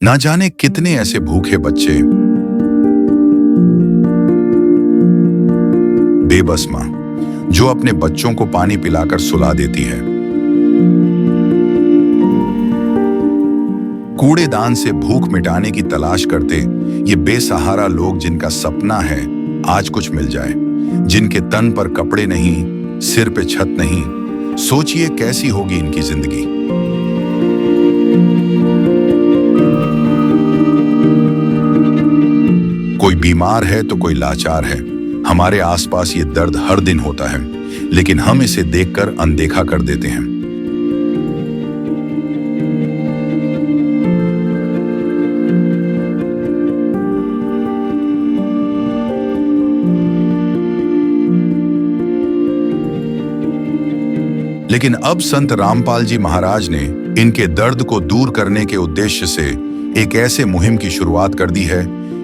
ना जाने कितने ऐसे भूखे बच्चे, बेबस मां जो अपने बच्चों को पानी पिलाकर सुला देती है। कूड़ेदान से भूख मिटाने की तलाश करते ये बेसहारा लोग जिनका सपना है आज कुछ मिल जाए, जिनके तन पर कपड़े नहीं, सिर पे छत नहीं, सोचिए कैसी होगी इनकी जिंदगी। कोई बीमार है तो कोई लाचार है। हमारे आसपास ये दर्द हर दिन होता है, लेकिन हम इसे देखकर अनदेखा कर देते हैं। लेकिन अब संत रामपाल जी महाराज ने इनके दर्द को दूर करने के उद्देश्य से एक ऐसे मुहिम की शुरुआत कर दी है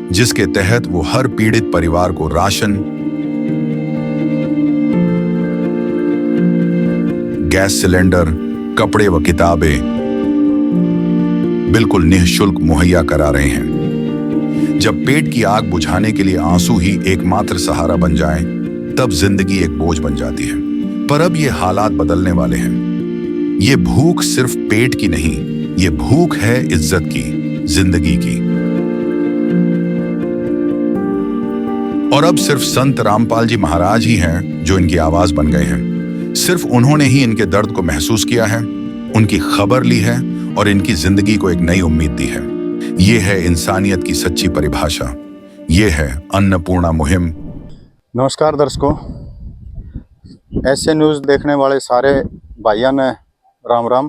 जिसके तहत वो हर पीड़ित परिवार को राशन, गैस सिलेंडर, कपड़े व किताबें बिल्कुल निःशुल्क मुहैया करा रहे हैं। जब पेट की आग बुझाने के लिए आंसू ही एकमात्र सहारा बन जाएं, तब जिंदगी एक बोझ बन जाती है। पर अब ये हालात बदलने वाले हैं। ये भूख सिर्फ पेट की नहीं, ये भूख है इज्जत की, जिंदगी की। और अब सिर्फ संत रामपाल जी महाराज ही हैं जो इनकी आवाज बन गए हैं। सिर्फ उन्होंने ही इनके दर्द को महसूस किया है, उनकी खबर ली है और इनकी जिंदगी को एक नई उम्मीद दी है। ये है इंसानियत की सच्ची परिभाषा। ये है अन्नपूर्णा मुहिम। नमस्कार दर्शकों, ऐसे न्यूज़ देखने वाले सारे भाइयों ने राम राम।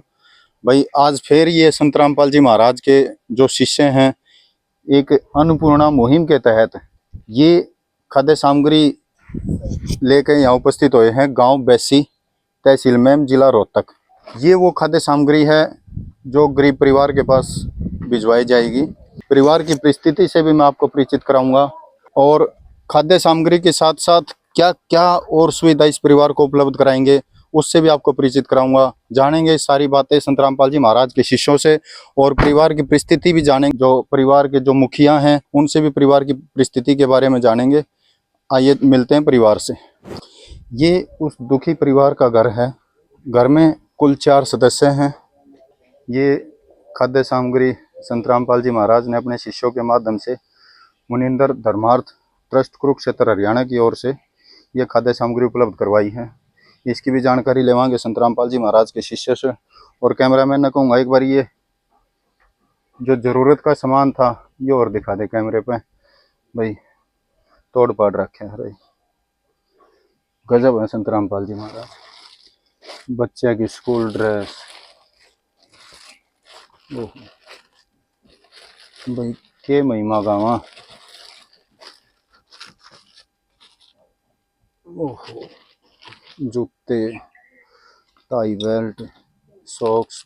भाई आज फिर ये संत रामपाल जी महाराज के जो शिष्य हैं, एक अन्नपूर्णा मुहिम के तहत ये खाद्य सामग्री लेकर यहाँ उपस्थित हुए हैं गांव बैसी, तहसील मेम, जिला रोहतक। ये वो खाद्य सामग्री है जो गरीब परिवार के पास भिजवाई जाएगी। परिवार की परिस्थिति से भी मैं आपको परिचित कराऊंगा और खाद्य सामग्री के साथ साथ क्या क्या और सुविधा इस परिवार को उपलब्ध कराएंगे उससे भी आपको परिचित कराऊंगा। जानेंगे सारी बातें संत रामपाल जी महाराज के शिष्यों से और परिवार की परिस्थिति भी जानेंगे। जो परिवार के जो मुखिया हैं उनसे भी परिवार की परिस्थिति के बारे में जानेंगे। आइए मिलते हैं परिवार से। ये उस दुखी परिवार का घर है। घर में कुल 4 सदस्य हैं। ये खाद्य सामग्री संत रामपाल जी महाराज ने अपने शिष्यों के माध्यम से मुनिंदर धर्मार्थ ट्रस्ट कुरुक्षेत्र हरियाणा की ओर से यह खाद्य सामग्री उपलब्ध करवाई है। इसकी भी जानकारी लेवांगे संत रामपाल जी महाराज के शिष्य से। और कैमरामैन ने कहूँगा एक बार ये जो जरूरत का सामान था ये और दिखा दे कैमरे पे। भाई तोड़ पाड़ रखे है भाई, गजब है संत रामपाल जी महाराज। बच्चे की स्कूल ड्रेस, भाई के महिमा गावा। ओहो, जूते, टाई बेल्ट, सॉक्स,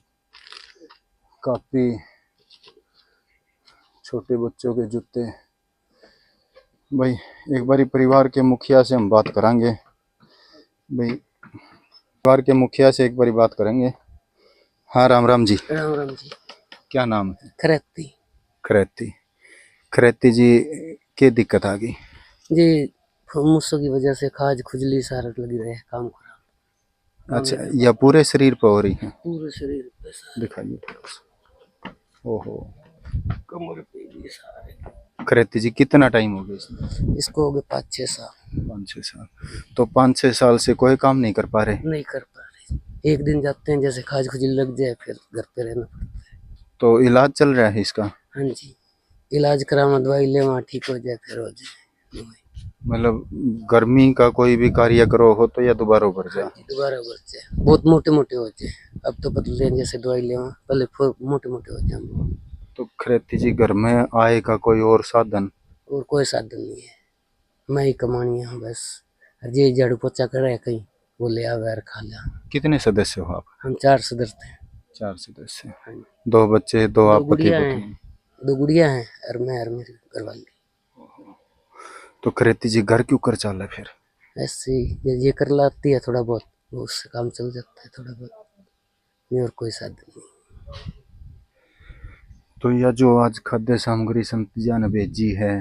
कापी, छोटे बच्चों के जूते। भाई एक बारी परिवार के मुखिया से हम बात करेंगे। भाई परिवार के मुखिया से एक बारी बात करेंगे। हाँ राम राम जी। राम राम जी। क्या नाम है? खरेती। खरेती। खरेती जी, क्या दिक्कत आ गई जी? मुस्सों की वजह से खाज खुजली सारा लगी रहे, काम खराब। अच्छा, या पूरे शरीर पर हो रही है? पूरे शरीर पे सारे। दिखाइए। ओहो, कमर पे भी सारे। खरेती जी कितना टाइम हो गया इसमें? इसको हो गए 5-6 साल। 5-6 साल। तो 5-6 साल से कोई काम नहीं कर पा रहे? नहीं कर पा रहे। एक दिन जाते हैं जैसे खाज खुजली लग जाए फिर घर पे रहना पड़ता है। तो इलाज चल रहा है इसका? हाँ जी, इलाज कराना, दवाई ले, वहाँ ठीक हो जाए फिर हो जाए। मतलब गर्मी का कोई भी कार्य करो हो तो या दोबारा उभर जाए? दोबारा बढ़ जाए, बहुत मोटे मोटे हो जाए। अब तो बदले जैसे दवाई ले, पहले मोटे मोटे हो जाए। तो खरेती जी घर में आय का कोई और साधन? और कोई साधन नहीं है, मैं ही कमानी है बस। जी झाड़ू पोछा करे कहीं, वो ले आवे और खा लिया। कितने सदस्य हो आप? हम 4 सदस्य हैं। 4 सदस्य। हाँ। 2 बच्चे, 2 आप पति पत्नी? 2 गुड़िया हैं और मैं और मेरी घरवाली। तो खरेती जी घर क्यों कर चाला फिर? ऐसे ही ये कर लाती है थोड़ा बहुत, उससे काम चल जाता है थोड़ा बहुत, नहीं और कोई साधन नहीं। तो यह जो आज खाद्य सामग्री संत जी ने भेजी है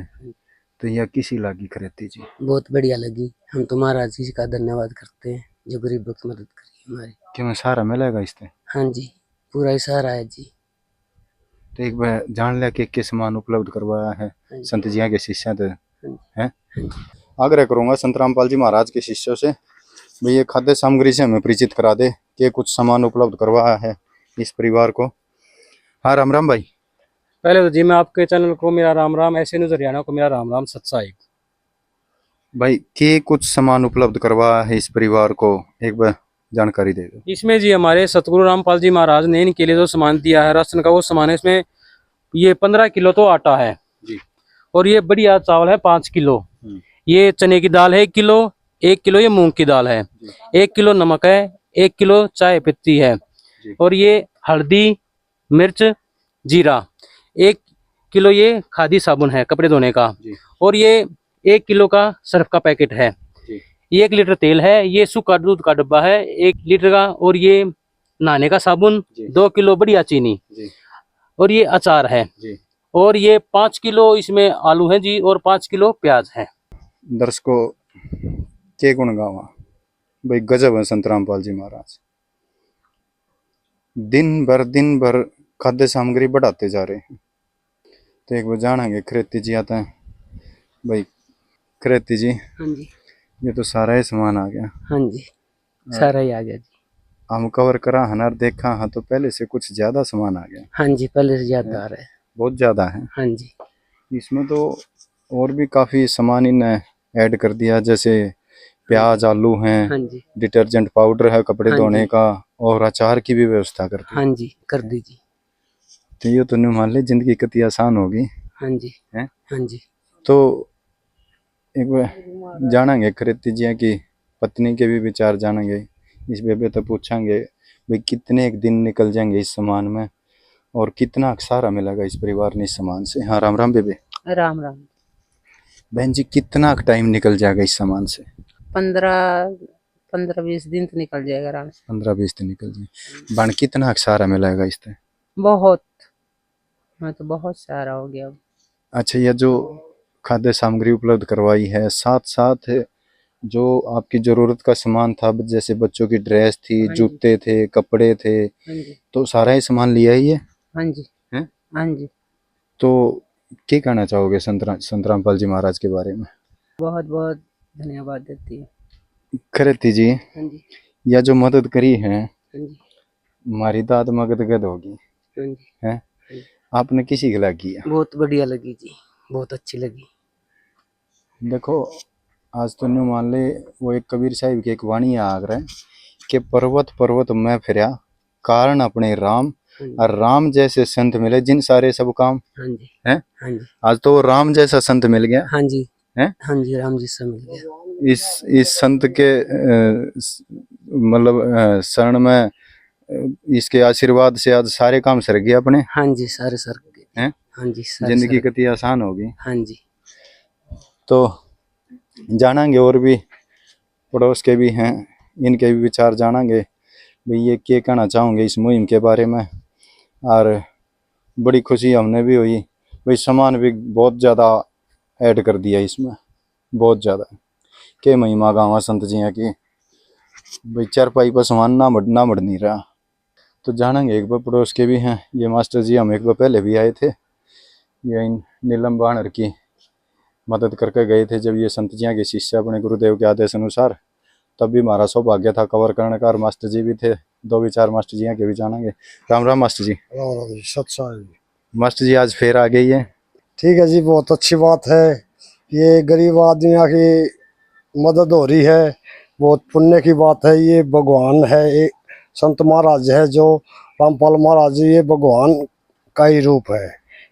तो यह किसी लागी खरीदी जी? बहुत बढ़िया लगी। हम तो महाराज जी का धन्यवाद करते हैं जो गरीबों की मदद करी हमारी। क्यों सहारा मिलेगा इससे? हाँ जी, पूरा ही सहारा है जी। तो एक बार जान लिया कि सामान उपलब्ध करवाया है संत जी के शिष्य हैं। आग्रह करूंगा संत रामपाल जी महाराज के शिष्यों से भाई ये खाद्य सामग्री से हमें परिचित करा दे कि कुछ सामान उपलब्ध करवाया है इस परिवार को। हाँ राम राम भाई। पहले तो जी मैं आपके चैनल को मेरा राम राम, ऐसे न्यूज़ हरियाणा को मेरा राम राम सत्साई। भाई के कुछ सामान उपलब्ध करवाया है इस परिवार को, एक बार जानकारी दे दो। इसमें जी हमारे सतगुरु रामपाल जी महाराज ने इनके लिए जो सामान दिया है राशन का, वो सामान है इसमें ये 15 किलो तो आटा है जी, और ये बढ़िया चावल है 5 किलो, ये चने की दाल है 1 किलो, 1 किलो ये मूंग की दाल है, 1 किलो नमक है, 1 किलो चाय पत्ती है, और ये हल्दी मिर्च जीरा, 1 किलो ये खादी साबुन है कपड़े धोने का, और ये 1 किलो का सर्फ का पैकेट है, ये 1 लीटर तेल है, ये सूखा दूध का डब्बा है 1 लीटर का, और ये नहाने का साबुन, 2 किलो बढ़िया चीनी, और ये अचार है, और ये 5 किलो इसमें आलू है जी, और 5 किलो प्याज है। दर्शकों के गुण गावा भाई, गजब है संत रामपाल जी महाराज। दिन भर खाद्य सामग्री बढ़ाते जा रहे हैं। तो एक बार जानेंगे खरेती जी आता है भाई। खरेती जी, हाँ जी, ये तो सारा ही सामान आ गया। हाँ जी, सारा ही आ गया जी। हम कवर करा हनार देखा हाँ तो पहले से कुछ ज्यादा सामान आ गया। हाँ जी, पहले से ज्यादा आ रहा है। बहुत ज्यादा है। हाँ जी, इसमें तो और भी काफी सामान इन्हें ऐड कर दिया, जैसे प्याज आलू हैं, हाँ जी, डिटर्जेंट पाउडर है कपड़े हाँ धोने जी, का, और अचार की भी व्यवस्था कर दी। हाँ जी, कर दीजिए। तो ये तो नहीं मान ली जिंदगी कितनी आसान होगी हाँ जी, है। हाँ जी, तो एक बार जानेंगे खरीदी जी की पत्नी के भी विचार जानेंगे इस बेबे, तो पूछेंगे भाई कितने एक दिन निकल जाएंगे इस सामान में और कितना सहारा मिलेगा इस परिवार ने इस सामान से। हाँ राम राम बेबे। राम राम। बहन जी कितना टाइम निकल जाएगा इस सामान से? 15-20 दिन तो निकल जाएगा आराम से। 15-20 दिन निकल जाए। बन कितना सहारा मिलेगा इससे? बहुत, मैं तो बहुत सारा हो गया। अच्छा, यह जो खाद्य सामग्री उपलब्ध करवाई है, साथ साथ जो आपकी जरूरत का सामान था, जैसे बच्चों की ड्रेस थी, जूते थे, कपड़े थे, तो सारा ही सामान लिया ही है? हाँ जी, हैं? हाँ जी। तो क्या कहना चाहोगे संत रामपाल जी महाराज के बारे में? बहुत बहुत धन्यवाद देती है। खरेती जी, हाँ जी, यह जो मदद करी है हाँ जी, हमारी दाद मगदगद होगी हाँ जी, है। आपने किसी के लिए किया? बहुत बढ़िया लगी जी, बहुत अच्छी लगी। देखो आज तो न्यू मान ले वो एक कबीर साहिब की एक वाणी आ रहा है कि पर्वत पर्वत मैं फिरा कारण अपने राम, और राम जैसे संत मिले जिन सारे सब काम। हाँ जी, हैं? हाँ जी, आज तो वो राम जैसा संत मिल गया। हाँ जी, हैं? हाँ जी, राम जी से मिल गया। इस संत के मतलब शरण में इसके आशीर्वाद से आज सारे काम सर गए अपने। हाँ जी, सारे सर गए। हैं? हाँ जी, सारे जिंदगी सर। कितनी आसान होगी। हाँ जी, तो जानेंगे और भी पड़ोस के भी हैं, इनके भी विचार जानेंगे भाई ये क्या कहना चाहोगे इस मुहिम के बारे में। और बड़ी खुशी हमने भी हुई भाई, सामान भी बहुत ज़्यादा ऐड कर दिया इसमें, बहुत ज़्यादा के महिमा गावा संत जी की भाई, चारपाई पर सामान ना बढ़ नहीं रहा। तो जानेंगे एक बार पड़ोस के भी हैं, ये मास्टर जी हम एक बार पहले भी आए थे, ये इन नीलम बाणर की मदद करके गए थे जब ये संत जी के शिष्य अपने गुरुदेव के आदेश अनुसार, तब भी हमारा सौभाग्य था कवर करने का। और मास्टर जी भी थे, 2-4 मास्टर जी के भी जानेंगे। राम राम मास्टर जी। राम राम जी, सत्संग। मास्टर जी आज फिर आ गई है। ठीक है जी, बहुत अच्छी बात है। ये गरीब आदमियों की मदद हो रही है, बहुत पुण्य की बात है। ये भगवान है, एक संत महाराज है जो रामपाल महाराज जी, ये भगवान का ही रूप है,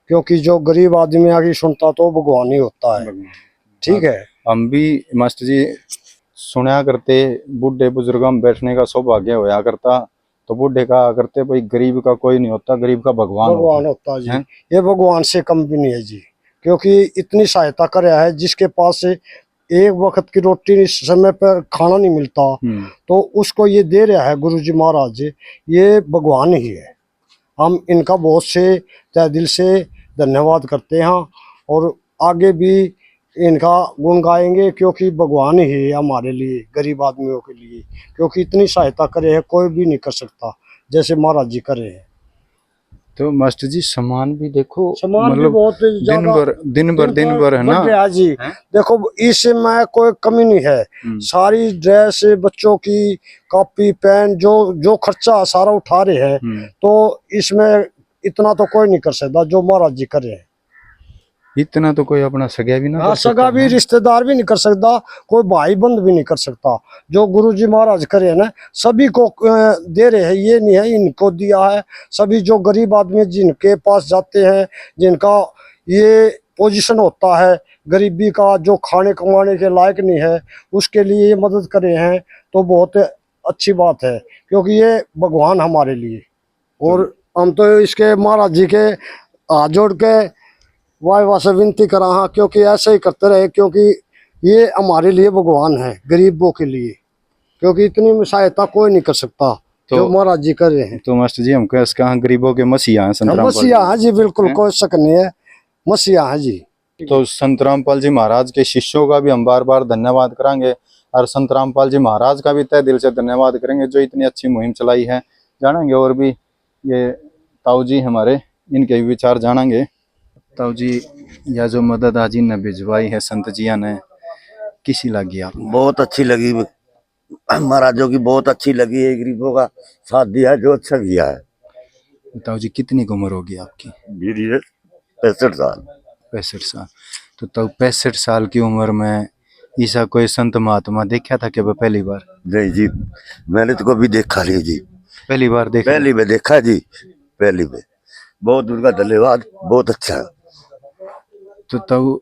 क्योंकि जो गरीब आदमियों की सुनता तो भगवान ही होता है। ठीक है, हम भी मास्टर जी सुना करते, बूढ़े बुजुर्गों में बैठने का सौभाग्य होया करता, तो बूढ़े कहा करते भाई गरीब का कोई नहीं होता, गरीब का भगवान होता जी। ये भगवान से कम भी नहीं है जी, क्योंकि इतनी सहायता कर रहा है। जिसके पास से एक वक्त की रोटी इस समय पर खाना नहीं मिलता, तो उसको ये दे रहा है गुरु जी महाराज जी, ये भगवान ही है। हम इनका बहुत से तहे दिल से धन्यवाद करते हैं और आगे भी इनका गुण गाएंगे, क्योंकि भगवान ही है हमारे लिए, गरीब आदमियों के लिए, क्योंकि इतनी सहायता करे है कोई भी नहीं कर सकता जैसे महाराज जी करे हैं। तो मास्टर जी सामान भी देखो, सामान भी मतलब बहुत ज्यादा दिन भर है ना बढ़ रहा है जी। हैं? देखो इसमें कोई कमी नहीं है, सारी ड्रेस बच्चों की, कॉपी पेन, जो खर्चा सारा उठा रहे हैं, तो इसमें इतना तो कोई नहीं कर सकता जो महाराज जी कर रहे हैं। इतना तो कोई अपना सगा भी ना हाँ, कर सकता सगा भी, है। रिश्तेदार भी नहीं कर सकता, कोई भाई बंद भी नहीं कर सकता। जो गुरु जी महाराज करे हैं ना, सभी को दे रहे हैं, ये नहीं है इनको दिया है। सभी जो गरीब आदमी जिनके पास जाते हैं, जिनका ये पोजीशन होता है गरीबी का, जो खाने कमाने के लायक नहीं है, उसके लिए ये मदद करे हैं, तो बहुत अच्छी बात है, क्योंकि ये भगवान हमारे लिए। और हम तो इसके महाराज जी के हाथ जोड़ के वाह से विनती करा, हाँ, क्योंकि ऐसे ही करते रहे, क्योंकि ये हमारे लिए भगवान है, गरीबों के लिए, क्योंकि इतनी सहायता कोई नहीं कर सकता जो महाराज जी कर रहे हैं। तो मास्टर जी हमको इसका गरीबों के मसीहा हैं, संत रामपाल मसीहा है जी, बिल्कुल कोई शक नहीं है, मसीहा है जी। तो संत रामपाल जी महाराज के शिष्यों का भी हम बार बार धन्यवाद करेंगे, और संत रामपाल जी महाराज का भी तहे दिल से धन्यवाद करेंगे जो इतनी अच्छी मुहिम चलाई है। जानेंगे और भी ये ताऊ जी हमारे, इनके भी विचार जानेंगे। ताऊ जी, यह जो मदद आज ने भिजवाई है संत जिया ने, किसी लगी आप? बहुत अच्छी लगी, महाराजों की बहुत अच्छी लगी है, गरीबों का साथ दिया जो अच्छा किया है। ताऊ जी कितनी उम्र होगी आपकी? मेरी 65 साल। 65 साल। तो ताऊ 65 साल की उम्र में ऐसा कोई संत महात्मा देखा था क्या पहली बार? नहीं जी, मैंने तो कभी देखा नहीं जी, पहली बार देखा? पहली में देखा जी, पहली में। बहुत उनका धन्यवाद, बहुत अच्छा है। तो ताऊ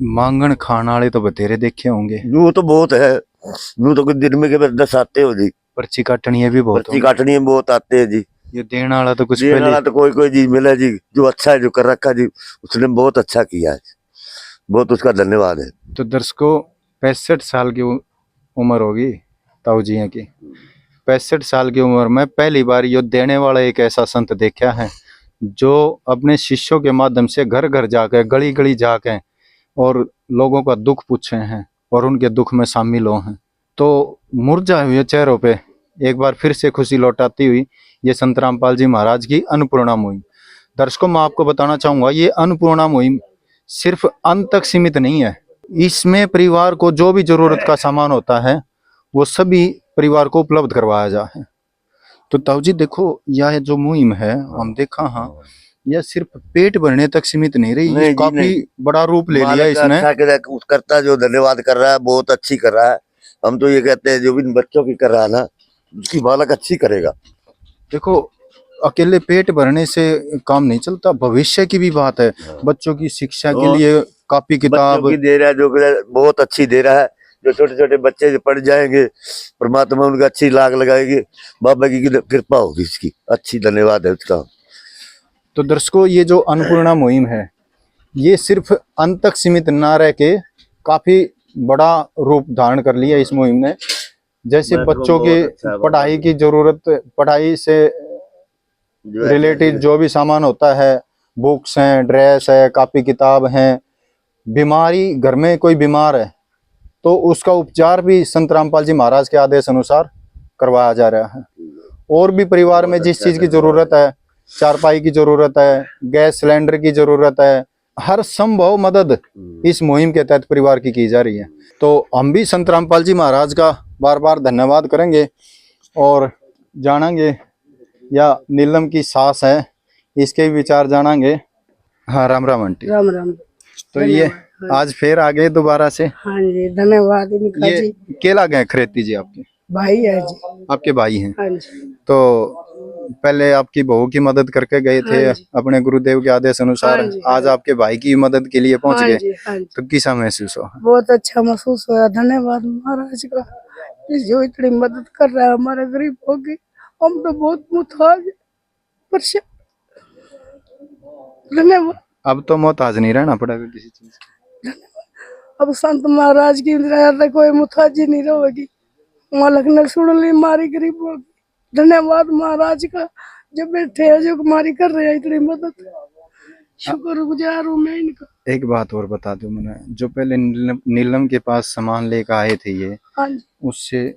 मांगन खान वाले तो बतेरे देखे होंगे? यूं तो बहुत है, यूं तो कुछ दिन में के 10 आते हो जी। पर्ची काटनी है भी बहुत पर्ची काटनी में बहुत आते हैं जी। ये देने वाला तो कुछ देने पहले वाला तो कोई जी मिला जी, जो अच्छा है, जो कर रखा जी, उसने बहुत अच्छा किया है, बहुत उसका धन्यवाद है। तो दर्शकों 65 साल की उम्र होगी ताऊ जी की। 65 साल की उम्र में पहली बार ये देने वाला एक ऐसा संत देखा है जो अपने शिष्यों के माध्यम से घर घर जाकर, गली गली जाकर और लोगों का दुख पूछे हैं और उनके दुख में शामिल हो हैं। तो मुरझाए हुए चेहरों पे एक बार फिर से खुशी लौटाती हुई ये संत रामपाल जी महाराज की अन्नपूर्णा मुहिम। दर्शकों, मैं आपको बताना चाहूंगा ये अन्नपूर्णा मुहिम सिर्फ अन्न तक सीमित नहीं है, इसमें परिवार को जो भी जरूरत का सामान होता है वो सभी परिवार को उपलब्ध करवाया जाए है। तो ताऊ जी देखो, यह जो मुहिम है हम देखा, हाँ, यह सिर्फ पेट भरने तक सीमित नहीं रही, नहीं जी, काफी नहीं। बड़ा रूप ले लिया इसने। अच्छा करता जो धन्यवाद कर रहा है, बहुत अच्छी कर रहा है। हम तो ये कहते हैं जो भी बच्चों की कर रहा है ना, उसकी बालक अच्छी करेगा। देखो, अकेले पेट भरने से काम नहीं चलता, भविष्य की भी बात है, बच्चों की शिक्षा के लिए कॉपी किताब की दे रहा है, जो बहुत अच्छी दे रहा है। जो छोटे छोटे बच्चे पढ़ जाएंगे, परमात्मा उनका अच्छी लाग लगाएगी, बाबा की कृपा होगी, इसकी अच्छी धन्यवाद है उसका। तो दर्शकों, ये जो अन्नपूर्णा मुहिम है ये सिर्फ अन्न तक सीमित ना रह के काफी बड़ा रूप धारण कर लिया इस मुहिम ने। जैसे बच्चों के पढ़ाई की जरूरत, पढ़ाई से रिलेटेड जो भी सामान होता है, बुक्स हैं, ड्रेस है, कॉपी किताब हैं, बीमारी, घर में कोई बीमार है तो उसका उपचार भी संत रामपाल जी महाराज के आदेश अनुसार करवाया जा रहा है। और भी परिवार में जिस चीज की जरूरत है, चारपाई की जरूरत है, गैस सिलेंडर की जरूरत है, हर संभव मदद इस मुहिम के तहत परिवार की जा रही है। तो हम भी संत रामपाल जी महाराज का बार बार धन्यवाद करेंगे और जानेंगे, या नीलम की सास है इसके भी विचार जानेंगे। हाँ, राम राम आंटी। राम राम। तो ये आज फिर आ गए दोबारा से? हाँ जी, धन्यवाद इनका ये जी। केला गए खरीदती जी? आपके भाई है जी। आपके भाई हैं? हाँ जी। तो पहले आपकी बहू की मदद करके गए थे, हाँ जी। अपने गुरुदेव के आदेश अनुसार, हाँ जी, आज आपके भाई की मदद के लिए पहुंच हाँ गए, जी, हाँ जी। तो कैसा महसूस हुआ? बहुत अच्छा महसूस हुआ, धन्यवाद महाराज का, जो इतनी मदद कर रहा है हमारे गरीबों की। हम तो बहुत मुताज परेशान, धन्यवाद। अब तो मोहताज नहीं रहना पड़ेगा किसी चीज की। अब संत महाराज की दया से कोई मुताजी नहीं रहेगी। मालिक ने सुन ली हमारी गरीबों की। धन्यवाद महाराज का, जो बैठे हैं जो हमारी कर रहे हैं इतनी मदद, शुक्रगुजार हूँ मैं इनका। एक बात और बता दूं, मैंने जो पहले नीलम के पास सामान लेकर आए थे ये, हाँ जी, उससे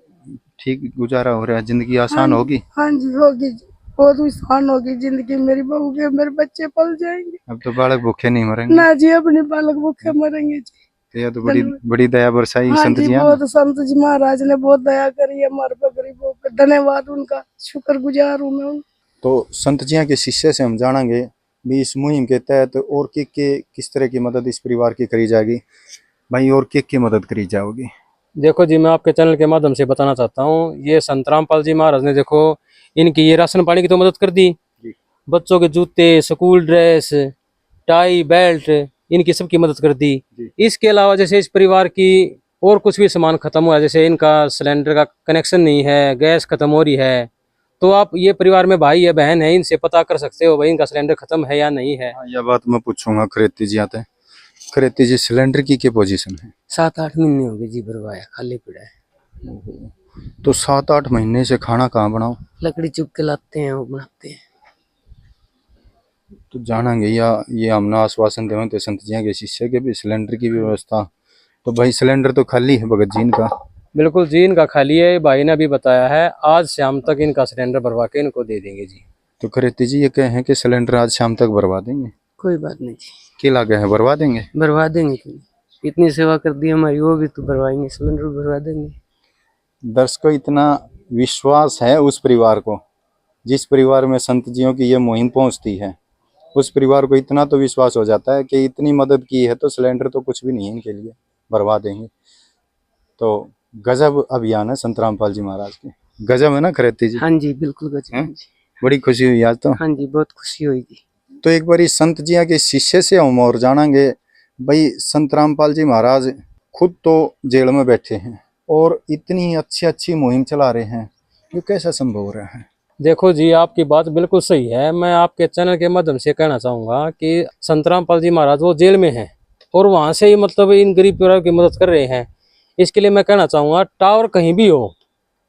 ठीक गुजारा हो रहा है, जिंदगी आसान होगी? हाँ जी होगी जी, बहुत आसान होगी जिंदगी। मेरी बहू के मेरे बच्चे पल जाएंगे। अब तो बालक भूखे नहीं मरेंगे ना जी, अपने बालक भूखे मरेंगे जी। तो यह तो बड़ी बड़ी दया बरसाई हाँ संत जी, जी ने। बहुत संत जी महाराज ने बहुत दया करी है हमारे पे, गरीबों पे। धन्यवाद उनका, शुक्रगुजार हूँ मैं। तो संत जी के शिष्य से हम जानेंगे भी इस मुहिम के तहत और किस तरह की मदद इस परिवार की करी जाएगी। भाई और की मदद करी जाओगी? देखो जी, मैं आपके चैनल के माध्यम से बताना चाहता हूँ, ये संत रामपाल जी महाराज ने देखो इनकी ये राशन पानी की तो मदद कर दी, बच्चों के जूते, स्कूल ड्रेस, टाई, बेल्ट, इनकी सबकी मदद कर दी। इसके अलावा जैसे इस परिवार की और कुछ भी सामान खत्म हुआ, जैसे इनका सिलेंडर का कनेक्शन नहीं है, गैस खत्म हो रही है, तो आप ये परिवार में भाई या बहन है, इनसे पता कर सकते हो भाई इनका सिलेंडर खत्म है या नहीं है। यह बात मैं पूछूंगा खरेती जी आते। खरेती जी, सिलेंडर की क्या पोजीशन है? 7-8 महीने हो गए जी, भरवाया खाली पड़ा है। तो 7-8 महीने से खाना कहाँ बनाओ? लकड़ी चुप के लाते हैं, वो बनाते हैं। तो जानेंगे या ये हमने आश्वासन देवे थे संत जी के शिष्य के भी सिलेंडर की व्यवस्था। तो भाई सिलेंडर तो खाली है भगत जी इनका? बिल्कुल जी, इनका खाली है, भाई ने अभी बताया है, आज शाम तक इनका सिलेंडर भरवा के इनको दे देंगे जी। तो खरेती जी ये कहे कि सिलेंडर आज शाम तक भरवा देंगे? कोई बात नहीं जी, क्या लागे है, भरवा देंगे? भरवा देंगे क्यों, इतनी सेवा कर दी हमारी, वो भी तो भरवाएंगे, सिलेंडर भी भरवा देंगे। दर्शकों, इतना विश्वास है उस परिवार को, जिस परिवार में संत जियों की ये मुहिम पहुंचती है, उस परिवार को इतना तो विश्वास हो जाता है कि इतनी मदद की है तो सिलेंडर तो कुछ भी नहीं है इनके लिए, भरवा देंगे। तो गजब अभियान है संत रामपाल जी महाराज के, गजब है ना खरेती जी? हाँ जी, बिल्कुल गजब जी। बड़ी खुशी हुई आज तो। हाँ जी, बहुत खुशी हुई जी। तो एक बार इस संत जी के शिष्य से हम और जानेंगे भाई, संत रामपाल जी महाराज खुद तो जेल में बैठे हैं और इतनी अच्छी अच्छी मुहिम चला रहे हैं, ये कैसा संभव हो रहा है? देखो जी, आपकी बात बिल्कुल सही है। मैं आपके चैनल के माध्यम से कहना चाहूँगा कि संत रामपाल जी महाराज वो जेल में हैं और वहाँ से ही मतलब इन गरीब परिवारों की मदद कर रहे हैं। इसके लिए मैं कहना चाहूँगा, टावर कहीं भी हो,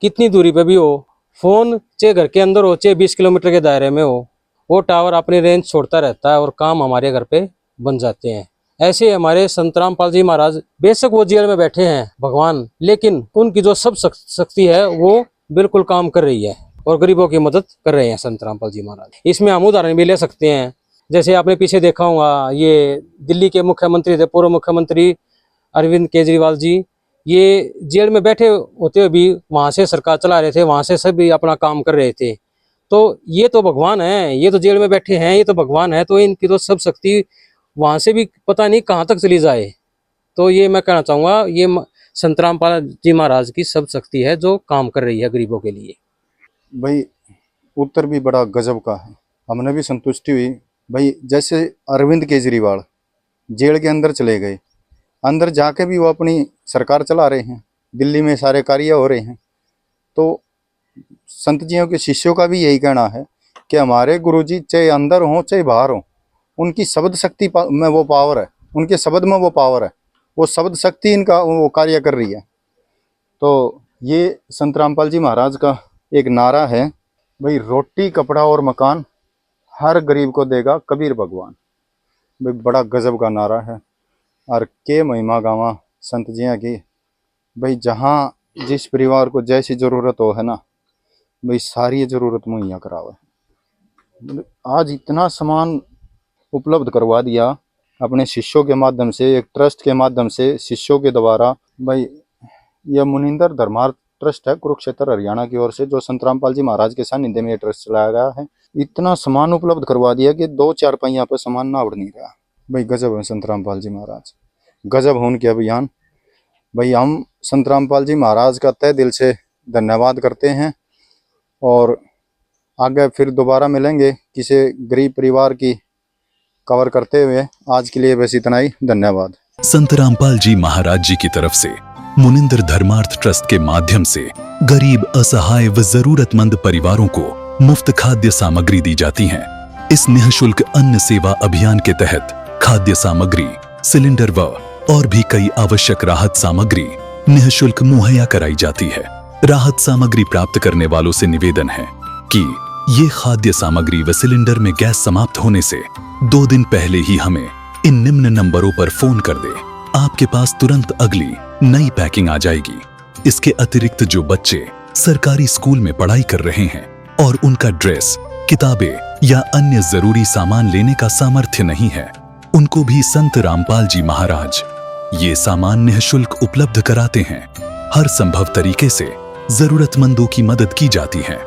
कितनी दूरी पे भी हो, फ़ोन चाहे घर के अंदर हो, चाहे 20 किलोमीटर के दायरे में हो, वो टावर अपनी रेंज छोड़ता रहता है और काम हमारे घर पे बन जाते हैं। ऐसे हमारे संत रामपाल जी महाराज, बेशक वो जेल में बैठे हैं भगवान, लेकिन उनकी जो सब शक्ति है वो बिल्कुल काम कर रही है और गरीबों की मदद कर रहे हैं संत रामपाल जी महाराज। इसमें हम उदाहरण भी ले सकते हैं, जैसे आपने पीछे देखा होगा, ये दिल्ली के मुख्यमंत्री थे, पूर्व मुख्यमंत्री अरविंद केजरीवाल जी, ये जेल में बैठे होते हुए भी वहाँ से सरकार चला रहे थे, वहाँ से सभी अपना काम कर रहे थे। तो ये तो भगवान है, ये तो जेल में बैठे हैं, ये तो भगवान है, तो इनकी तो सब शक्ति वहाँ से भी पता नहीं कहाँ तक चली जाए। तो ये मैं कहना चाहूँगा, ये संत रामपाल जी महाराज की सब शक्ति है जो काम कर रही है गरीबों के लिए। भाई उत्तर भी बड़ा गजब का है, हमने भी संतुष्टि हुई। भाई जैसे अरविंद केजरीवाल जेल के अंदर चले गए, अंदर जाके भी वो अपनी सरकार चला रहे हैं, दिल्ली में सारे कार्य हो रहे हैं। तो संत जियों के शिष्यों का भी यही कहना है कि हमारे गुरुजी चाहे अंदर हो चाहे बाहर हो, उनकी शब्द शक्ति में वो पावर है, उनके शब्द में वो पावर है, वो शब्द शक्ति इनका वो कार्य कर रही है। तो ये संत रामपाल जी महाराज का एक नारा है, भाई रोटी कपड़ा और मकान हर गरीब को देगा कबीर भगवान। भाई बड़ा गजब का नारा है और के महिमा गावा संत जिया की। भाई जहाँ जिस परिवार को जैसी ज़रूरत हो है ना, भाई सारी ज़रूरत मुहैया करावे। आज इतना सामान उपलब्ध करवा दिया अपने शिष्यों के माध्यम से, एक ट्रस्ट के माध्यम से, शिष्यों के द्वारा। भाई यह मुनिंदर धर्मार्थ ट्रस्ट है कुरुक्षेत्र हरियाणा की ओर से, जो संत रामपाल जी महाराज के सानिध्य में ये ट्रस्ट चलाया गया है। इतना सामान उपलब्ध करवा दिया कि 2-4 पहिया पर सामान ना उड़ नहीं रहा। भाई गजब है संत रामपाल जी महाराज, गजब है उनके अभियान। भाई हम संत रामपाल जी महाराज का तहे दिल से धन्यवाद करते हैं और आगे फिर दोबारा मिलेंगे किसी गरीब परिवार की कवर करते हुए। आज के लिए बस इतना ही, धन्यवाद। संत रामपाल जी महाराज जी की तरफ से मुनिंदर धर्मार्थ ट्रस्ट के माध्यम से गरीब, असहाय व जरूरतमंद परिवारों को मुफ्त खाद्य सामग्री दी जाती है। इस निःशुल्क अन्न सेवा अभियान के तहत खाद्य सामग्री, सिलेंडर व और भी कई आवश्यक राहत सामग्री निःशुल्क मुहैया कराई जाती है। राहत सामग्री प्राप्त करने वालों से निवेदन है कि ये खाद्य सामग्री व सिलेंडर में गैस समाप्त होने से 2 दिन पहले ही हमें इन निम्न नंबरों पर फोन कर दे। आपके पास तुरंत अगली नई पैकिंग आ जाएगी। इसके अतिरिक्त जो बच्चे सरकारी स्कूल में पढ़ाई कर रहे हैं और उनका ड्रेस, किताबें या अन्य जरूरी सामान लेने का सामर्थ्य नहीं है, उनको भी संत रामपाल जी महाराज ये सामान निःशुल्क उपलब्ध कराते हैं। हर संभव तरीके से जरूरतमंदों की मदद की जाती है।